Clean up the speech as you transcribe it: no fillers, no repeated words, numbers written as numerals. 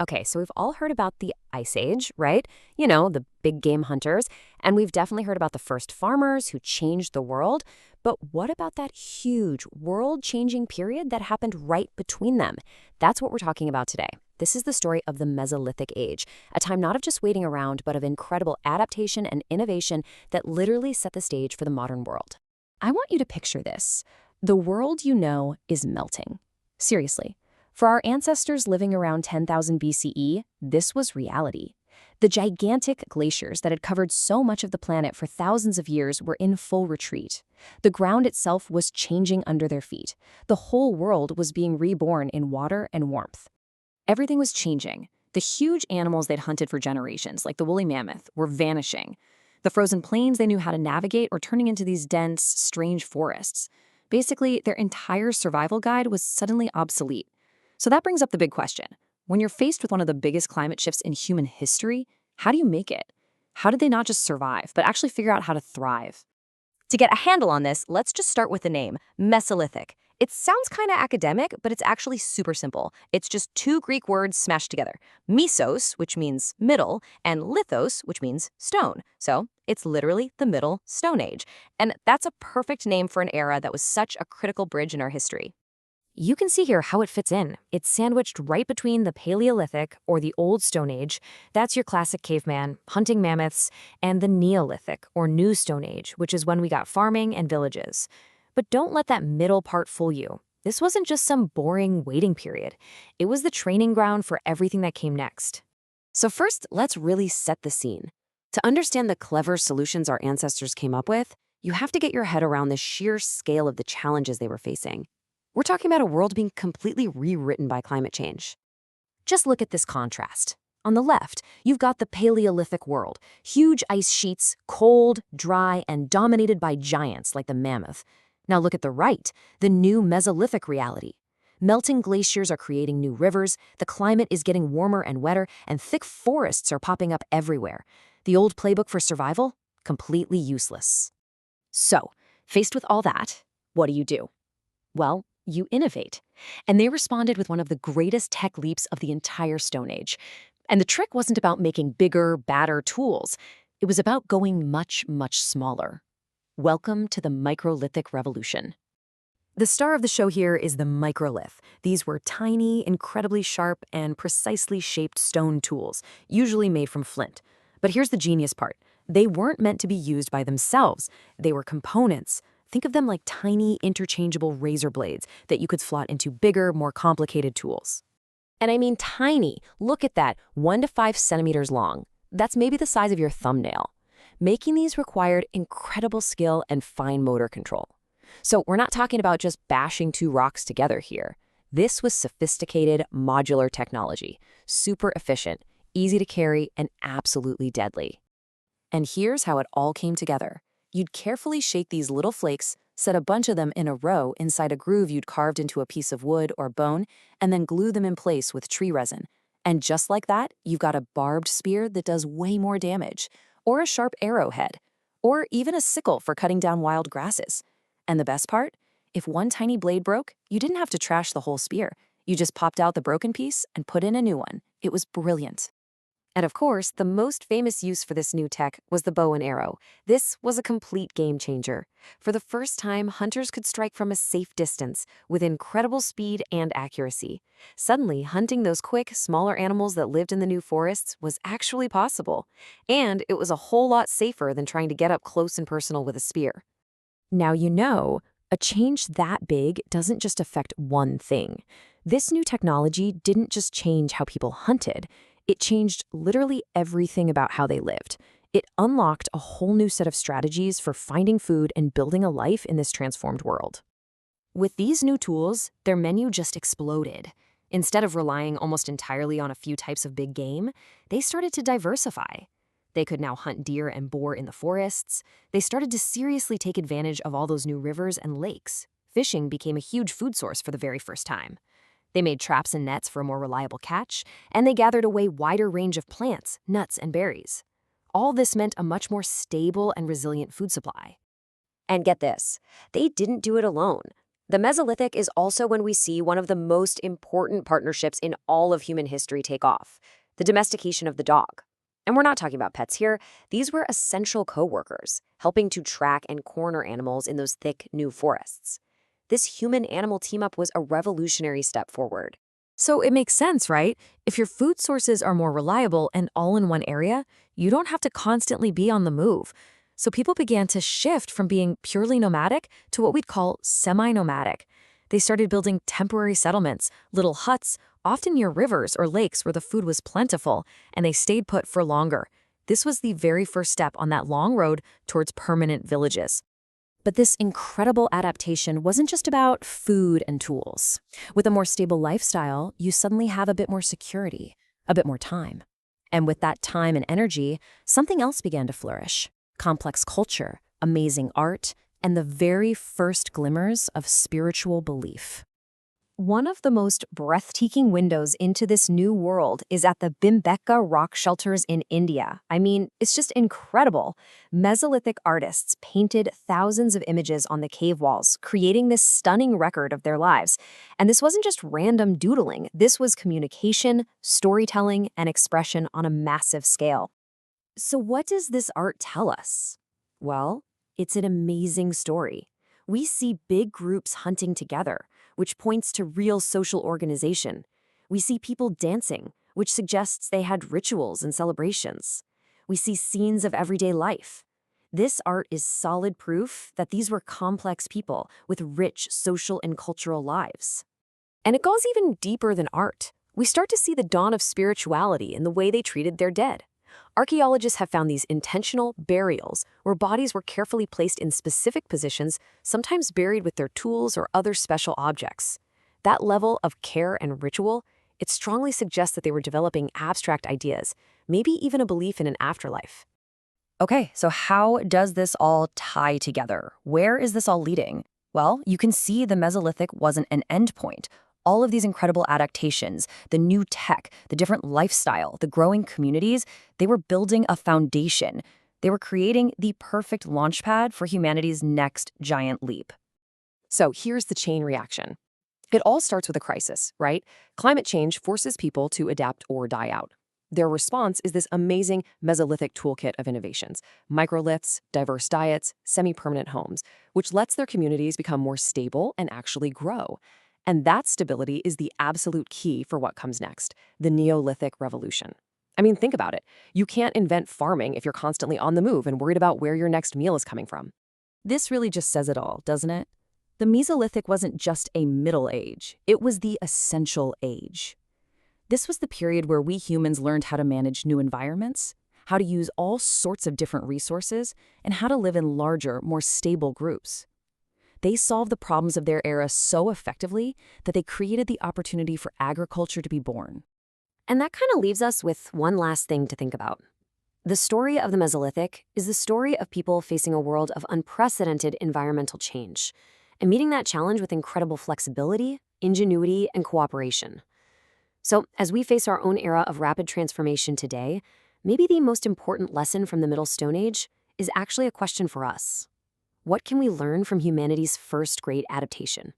Okay, so we've all heard about the Ice Age, right? The big game hunters. And we've definitely heard about the first farmers who changed the world. But what about that huge world changing period that happened right between them? That's what we're talking about today. This is the story of the Mesolithic Age, a time not of just waiting around, but of incredible adaptation and innovation that literally set the stage for the modern world. I want you to picture this. The world you know is melting. Seriously. For our ancestors living around 10,000 BCE, this was reality. The gigantic glaciers that had covered so much of the planet for thousands of years were in full retreat. The ground itself was changing under their feet. The whole world was being reborn in water and warmth. Everything was changing. The huge animals they'd hunted for generations, like the woolly mammoth, were vanishing. The frozen plains they knew how to navigate were turning into these dense, strange forests. Basically, their entire survival guide was suddenly obsolete. So that brings up the big question. When you're faced with one of the biggest climate shifts in human history, how do you make it? How did they not just survive, but actually figure out how to thrive? To get a handle on this, let's just start with the name, Mesolithic. It sounds kind of academic, but it's actually super simple. It's just two Greek words smashed together. Mesos, which means middle, and lithos, which means stone. So it's literally the Middle Stone Age. And that's a perfect name for an era that was such a critical bridge in our history. You can see here how it fits in. It's sandwiched right between the Paleolithic, or the Old Stone Age, that's your classic caveman, hunting mammoths, and the Neolithic, or New Stone Age, which is when we got farming and villages. But don't let that middle part fool you. This wasn't just some boring waiting period. It was the training ground for everything that came next. So first, let's really set the scene. To understand the clever solutions our ancestors came up with, you have to get your head around the sheer scale of the challenges they were facing. We're talking about a world being completely rewritten by climate change. Just look at this contrast. On the left, you've got the Paleolithic world, huge ice sheets, cold, dry, and dominated by giants like the mammoth. Now look at the right, the new Mesolithic reality. Melting glaciers are creating new rivers, the climate is getting warmer and wetter, and thick forests are popping up everywhere. The old playbook for survival? Completely useless. So, faced with all that, what do? Well, you innovate. And they responded with one of the greatest tech leaps of the entire Stone Age. And the trick wasn't about making bigger, badder tools. It was about going much, much smaller. Welcome to the microlithic revolution. The star of the show here is the microlith. These were tiny, incredibly sharp, and precisely shaped stone tools, usually made from flint. But here's the genius part. They weren't meant to be used by themselves. They were components. Think of them like tiny, interchangeable razor blades that you could slot into bigger, more complicated tools. And I mean tiny. Look at that, 1 to 5 centimeters long. That's maybe the size of your thumbnail. Making these required incredible skill and fine motor control. So we're not talking about just bashing two rocks together here. This was sophisticated, modular technology, super efficient, easy to carry, and absolutely deadly. And here's how it all came together. You'd carefully shake these little flakes, set a bunch of them in a row inside a groove you'd carved into a piece of wood or bone, and then glue them in place with tree resin. And just like that, you've got a barbed spear that does way more damage, or a sharp arrowhead, or even a sickle for cutting down wild grasses. And the best part? If one tiny blade broke, you didn't have to trash the whole spear. You just popped out the broken piece and put in a new one. It was brilliant. And of course, the most famous use for this new tech was the bow and arrow. This was a complete game changer. For the first time, hunters could strike from a safe distance with incredible speed and accuracy. Suddenly, hunting those quick, smaller animals that lived in the new forests was actually possible. And it was a whole lot safer than trying to get up close and personal with a spear. Now a change that big doesn't just affect one thing. This new technology didn't just change how people hunted. It changed literally everything about how they lived. It unlocked a whole new set of strategies for finding food and building a life in this transformed world. With these new tools, their menu just exploded. Instead of relying almost entirely on a few types of big game, they started to diversify. They could now hunt deer and boar in the forests. They started to seriously take advantage of all those new rivers and lakes. Fishing became a huge food source for the very first time. They made traps and nets for a more reliable catch, and they gathered a way wider range of plants, nuts, and berries. All this meant a much more stable and resilient food supply. And get this, they didn't do it alone. The Mesolithic is also when we see one of the most important partnerships in all of human history take off, the domestication of the dog. And we're not talking about pets here. These were essential co-workers, helping to track and corner animals in those thick new forests. This human-animal team-up was a revolutionary step forward. So it makes sense, right? If your food sources are more reliable and all in one area, you don't have to constantly be on the move. So people began to shift from being purely nomadic to what we'd call semi-nomadic. They started building temporary settlements, little huts, often near rivers or lakes where the food was plentiful, and they stayed put for longer. This was the very first step on that long road towards permanent villages. But this incredible adaptation wasn't just about food and tools. With a more stable lifestyle, you suddenly have a bit more security, a bit more time. And with that time and energy, something else began to flourish. Complex culture, amazing art, and the very first glimmers of spiritual belief. One of the most breathtaking windows into this new world is at the Bhimbetka Rock Shelters in India. I mean, it's just incredible. Mesolithic artists painted thousands of images on the cave walls, creating this stunning record of their lives. And this wasn't just random doodling. This was communication, storytelling, and expression on a massive scale. So what does this art tell us? Well, it's an amazing story. We see big groups hunting together, which points to real social organization. We see people dancing, which suggests they had rituals and celebrations. We see scenes of everyday life. This art is solid proof that these were complex people with rich social and cultural lives. And it goes even deeper than art. We start to see the dawn of spirituality in the way they treated their dead. Archaeologists have found these intentional burials where bodies were carefully placed in specific positions, sometimes buried with their tools or other special objects. That level of care and ritual, it strongly suggests that they were developing abstract ideas, maybe even a belief in an afterlife. Okay, so how does this all tie together? Where is this all leading? Well, you can see the Mesolithic wasn't an endpoint. All of these incredible adaptations, the new tech, the different lifestyle, the growing communities, they were building a foundation. They were creating the perfect launchpad for humanity's next giant leap. So here's the chain reaction. It all starts with a crisis, right? Climate change forces people to adapt or die out. Their response is this amazing Mesolithic toolkit of innovations, microliths, diverse diets, semi-permanent homes, which lets their communities become more stable and actually grow. And that stability is the absolute key for what comes next, the Neolithic revolution. I mean, think about it. You can't invent farming if you're constantly on the move and worried about where your next meal is coming from. This really just says it all, doesn't it? The Mesolithic wasn't just a middle age, it was the essential age. This was the period where we humans learned how to manage new environments, how to use all sorts of different resources, and how to live in larger, more stable groups. They solved the problems of their era so effectively that they created the opportunity for agriculture to be born. And that kind of leaves us with one last thing to think about. The story of the Mesolithic is the story of people facing a world of unprecedented environmental change and meeting that challenge with incredible flexibility, ingenuity, and cooperation. So, as we face our own era of rapid transformation today, maybe the most important lesson from the Middle Stone Age is actually a question for us. What can we learn from humanity's first great adaptation?